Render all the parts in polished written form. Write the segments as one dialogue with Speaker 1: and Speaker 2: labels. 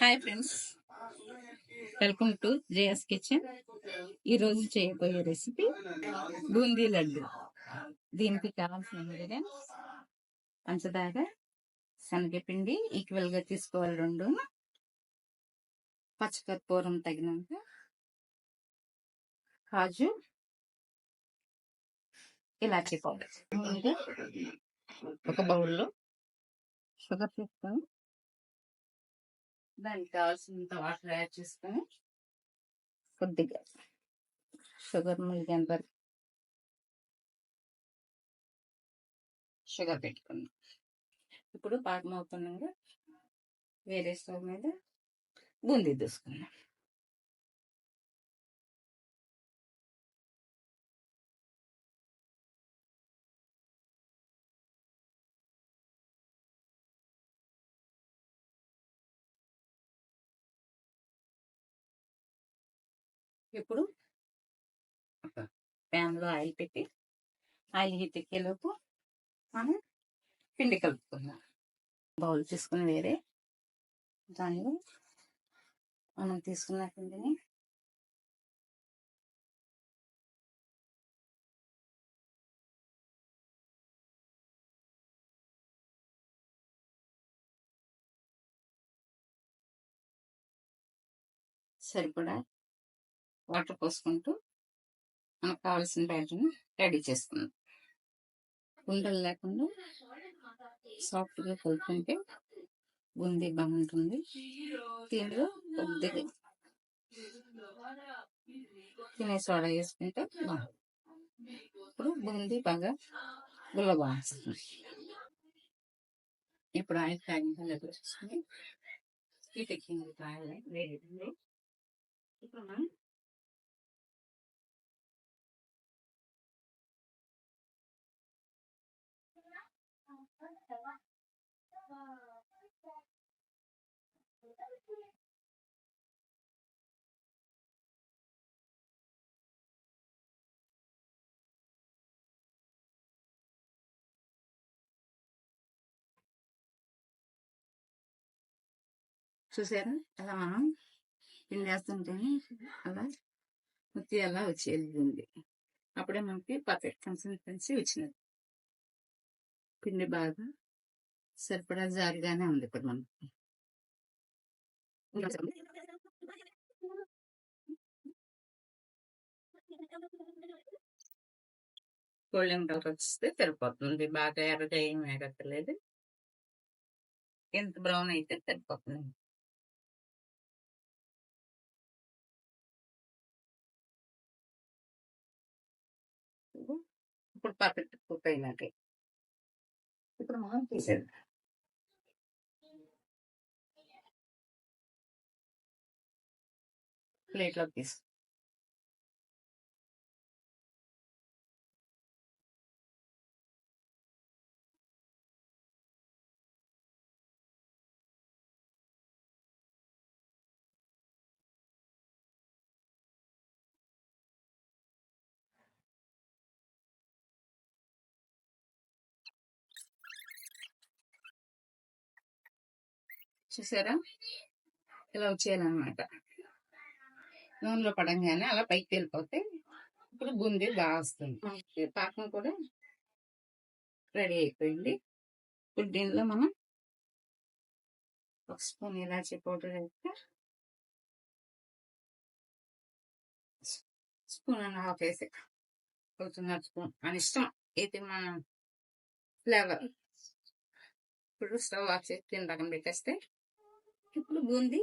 Speaker 1: Hi friends, welcome to JS kitchen. ఈరోజు చేయబోయే recipe boondi laddu. దీనికి కావాల్సిన ఇంగ్రీడియంట్స్: పంచదార, శనగపిండి ఈక్వల్గా తీసుకోవాలి 2, పచ్చకర్పూరం తగినంత, కాజు, ఇలాచీ పౌడర్. ఒక బౌల్లో షుగర్ తీసుకొని దానికి కావాల్సినంత వాటర్ యాడ్ చేసుకొని కొద్దిగా షుగర్ ములిగేంత వరకు షుగర్ పెట్టుకున్నాం. ఇప్పుడు పాకం అవుతుండగా వేరే స్టవ్ మీద బూందీ తీసుకున్నాం. ఇప్పుడు ప్యాన్లో ఆయిల్ పెట్టి ఆయిల్ హీట్ ఎక్కేలోపు మనం పిండి కలుపుకుందాం. బౌల్ తీసుకుని వేరే దానిలో మనం తీసుకున్న పిండిని సరిపడా వాటర్ పోసుకుంటూ మనకు కావాల్సిన బ్యాటర్ని రెడీ చేసుకుందాం. ఉండలు లేకుండా సాఫ్ట్గా కలుపుకుంటే బూందీ బాగుంటుంది. దీనిలో కొద్దిగా తినే సోడా వేసుకుంటే బాగుంటుంది. ఇప్పుడు బూందీ బాగా గుల్లగా వస్తుంది. ఇప్పుడు ఆయిల్ కాగిందా చూసుకుని హీట్ ఎక్కింది ఆయిల్ వేడి. ఇప్పుడు మనం చూసారా అలా మనం పిండి వేస్తుంటేనే అలా ముత్తి అలా వచ్చేది. అప్పుడే మనకి పర్ఫెక్ట్ కన్సిస్టెన్సీ వచ్చినది. పిండి బాగా సరిపడా జారిగానే ఉంది. ఇప్పుడు మనకి గోల్డెన్ కలర్ వస్తే సరిపోతుంది. బాగా ఎర్రగా ఏం వేగక్కర్లేదు. ఎంత బ్రౌన్ అయితే సరిపోతుంది. ఇప్పుడు పర్ఫెక్ట్ కుక్ అయినాక ఇప్పుడు మనం తీసేద్దాం. ప్లేట్లోకి తీసు చూసారా ఇలా వచ్చేయాలన్నమాట. నూనెలో పడంగానే అలా పైకి వెళ్ళిపోతే ఇప్పుడు బూందీ బాగా వస్తుంది. పాకం కూడా రెడీ అయిపోయింది. ఇప్పుడు దీనిలో మనం 1 స్పూన్ ఇలాచీ పౌడర్ వేస్తే స్పూన్ అండ్ హాఫ్ వేసి 1.5 స్పూన్ అని ఇష్టం అయితే మన ఫ్లేవర్. ఇప్పుడు స్టవ్ ఆఫ్ చేసి దీని పక్కన పెట్టేస్తే ఇప్పుడు బూందీ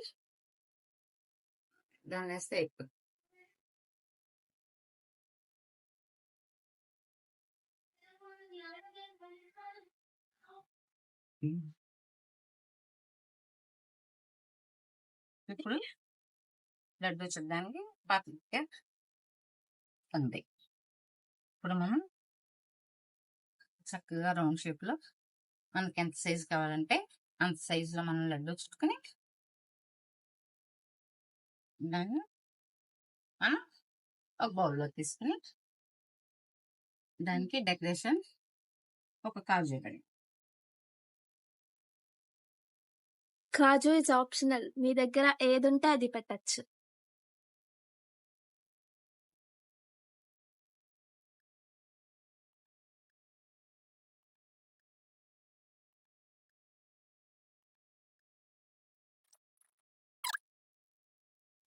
Speaker 1: దాన్ని వేస్తే అయిపోతుంది. ఇప్పుడు లడ్డు చూడడానికి పాత్రగా ఉంది. ఇప్పుడు మనం చక్కగా రౌండ్ షేప్లో మనకి ఎంత సైజు కావాలంటే అంత సైజులో మనం లడ్డు చుట్టుకొని దాన్ని మనం ఒక బౌల్లో తీసుకుని దానికి డెకరేషన్ ఒక కాజు కడి
Speaker 2: కాజు ఇస్ ఆప్షనల్. మీ దగ్గర ఏదుంటే అది పెట్టచ్చు.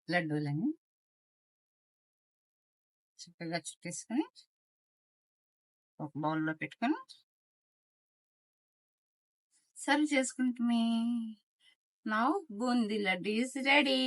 Speaker 1: లడ్డూలని చక్కగా చుట్టేసుకొని ఒక బౌల్లో పెట్టుకొని సర్వ్ చేసుకుంటే now boondi laddu is ready.